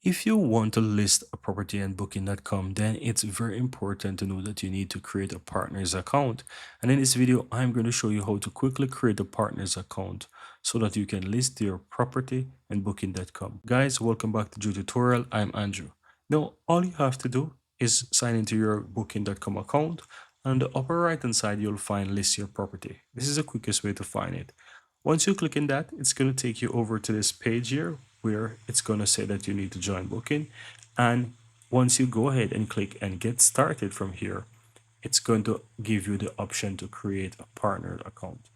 If you want to list a property on booking.com, then it's very important to know that you need to create a partner's account. And in this video, I'm going to show you how to quickly create a partner's account so that you can list your property on booking.com. Guys, welcome back to the tutorial. I'm Andrew. Now, all you have to do is sign into your booking.com account. On the upper right hand side, you'll find list your property. This is the quickest way to find it. Once you click in that, it's going to take you over to this page here where it's going to say that you need to join booking. And once you go ahead and click and get started from here, it's going to give you the option to create a partner account.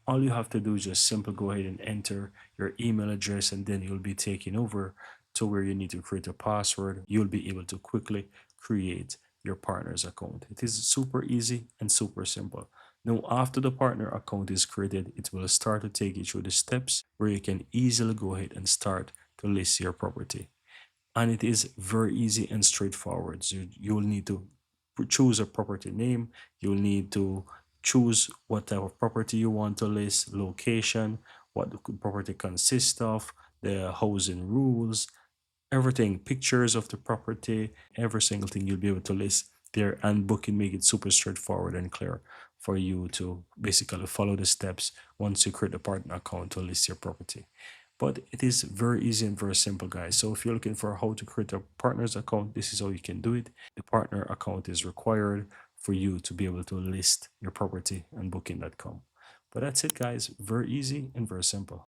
All you have to do is just simply go ahead and enter your email address, and then you'll be taken over to where you need to create a password. You'll be able to quickly create your partner's account. It is super easy and super simple. Now, after the partner account is created, it will start to take you through the steps where you can easily go ahead and start to list your property. And it is very easy and straightforward. So you'll need to choose a property name. You'll need to choose what type of property you want to list, location, what the property consists of, the housing rules, everything, pictures of the property, every single thing you'll be able to list there, and booking make it super straightforward and clear for you to basically follow the steps once you create a partner account to list your property. But it is very easy and very simple, guys. So if you're looking for how to create a partner's account, this is how you can do it. The partner account is required for you to be able to list your property on booking.com. But that's it, guys. Very easy and very simple.